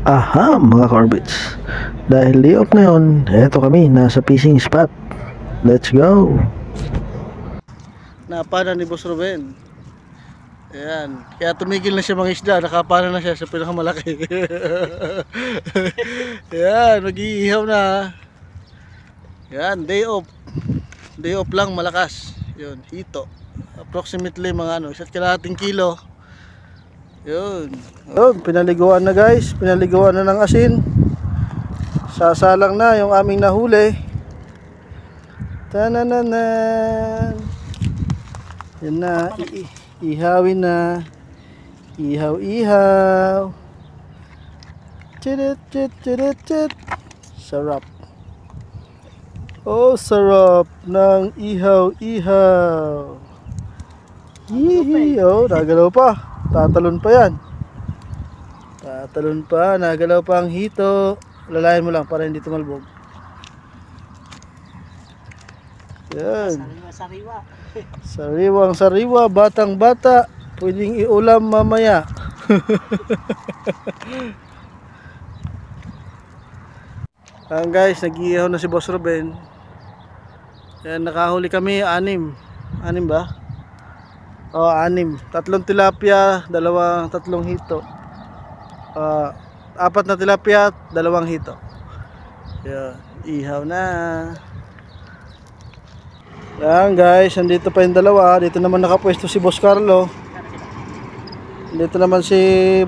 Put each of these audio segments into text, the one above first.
Aha mga Corbets, dahil day off ngayon, eto kami nasa fishing spot. Let's go! Napana ni Boss Ruben. Ayan, kaya tumigil na siya mga isda, nakapana na siya sa pinakamalaki. Ayan, mag-iihaw na. Ayan, day off. Day off lang, malakas. Yun, hito. Approximately mga 1.5 kilo. Yun. Yun, pinaliguan na guys. Pinaliguan na ng asin. Sasalang na yung aming nahuli. Tanananan. Yan na. Ihawin na. Ihaw-ihaw. Chit chit chit chit. Sarap. Oh, sarap ng ihaw-ihaw. Hihi. Oh, nagalaw pa. Tatalon pa yan. Tatalon pa. Nagalaw pa ang hito. Lalayan mo lang para hindi tumalbog. Yan. Sariwa. Sariwang sariwa. Batang bata. Pwedeng iulam mamaya. Ayan guys, nag-iihaw na si Boss Ruben. Yan, nakahuli kami 6. 6 ba? O, 6. 3 tilapia, 3 hito. 4 na tilapia, 2 hito. Yan, ihaw na. Yan guys, nandito pa yung dalawa. Dito naman nakapwesto si Boss Carlo. Dito naman si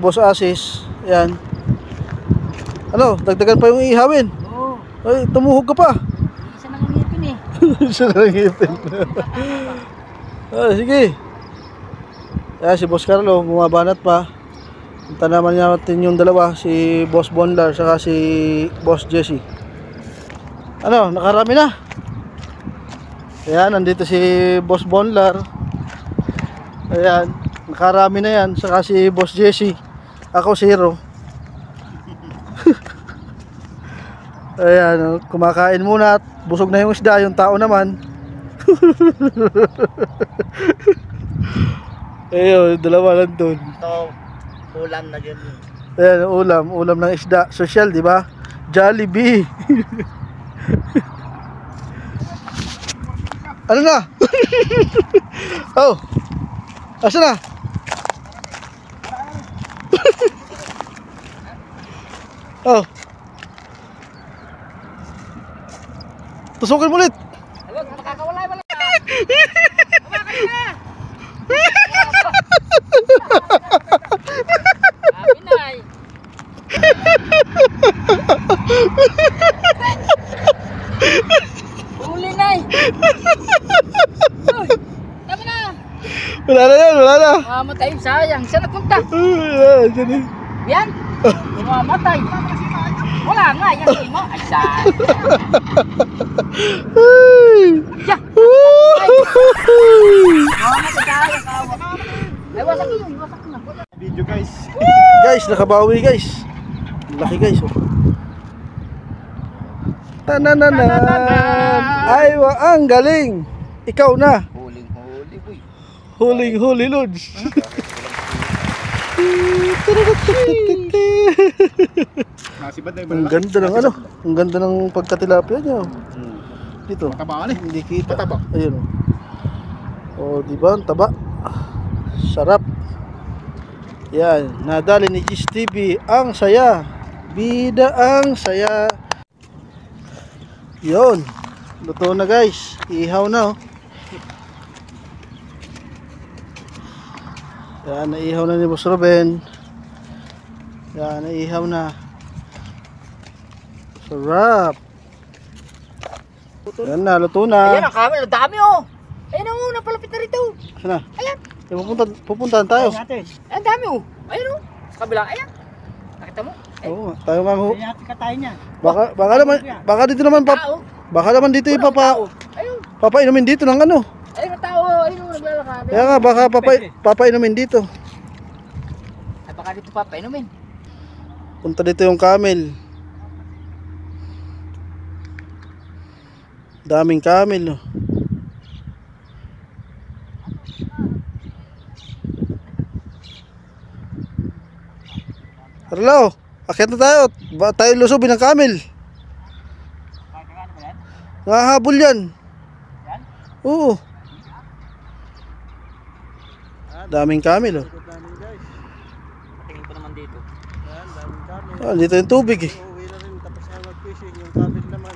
Boss Asis. Yan. Ano, dagdagan pa yung ihawin. Oo. Ay, tumuhog ka pa. Isa nang ngipin eh. Isa na ngipin. Sige. Yan, si Boss Carlo, bumabanat pa. Punta naman natin yung dalawa, si Boss Bonlar, saka si Boss Jesse. Ano, nakarami na. Ayan, nandito si Boss Bonlar. Ayan, nakarami na yan. Saka si Boss Jesse. Ako 0. Ayan, kumakain muna at busog na yung isda. Yung tao naman. Ayun, dalawa lang dun. Ito, ulam na yun. Ayan, ulam ng isda. Social, di ba? Jollibee. Ano na? Oh. Asa na? Oh. Tusukin mo ulit. Huwag, makakawala mo lang. Happy night. Huli na eh. Tama na. Wala na yan, wala na. Mamatay, sayang. Saan nagpunta? Ayan, dyan eh. Yan. Mamatay. Wala nga, yan mo. Ay, sayang. Ya. Mamatay tayo, kawa. Ay, wasak yun, wasak na. Video guys. Guys, nakabawi guys. Laki guys. Oh. Tanananan. Ay, ang galing. Ikaw na. Huling-huli, boy. Huling-huli, Lods. Nasibad na yung Ang ganda ng ano. Ang ganda ng pagkatilapia niya. Oh. Dito. Mataba eh. Hindi kita. Mataba. Ayun. Oh, di ba? Ang taba. Sarap. Yan, nadali ni Gis TV. Ang saya. Bida ang saya. Yon. Luto na guys. Ihaw na oh. Yan, naihaw na ni Boss Ruben. Yan, naihaw na. Sarap. Yan na, luto na. Ayan ang camera, ang dami oh. Ayan oh, napalapit na rito. Sana? Ayan. Pupuntahan tayo. Ayan, ang dami oh. Ayan oh, sa kabila, ayan. Nakita mo? Oo, tayo nga ho. Ayan natin katayin niya. Baka dito naman Tao. baka naman dito Ayun. papainumin dito ng ano. Ayun ang tao, ayun oh, naglalakad. Kaya nga baka papainumin dito. Ay baka dito pa, painumin. Punta dito yung camel. Daming camel, no. Carlo, Akyat na tayo. Tayo lusubin ng camel. Ano ba yan? Nahahabol yan. Yan? Oo. Daming camel, oh. Tingin ko naman dito. Ah, dito yung tubig, eh. Uuwi na rin tapos na mag-fishing yung kabit naman.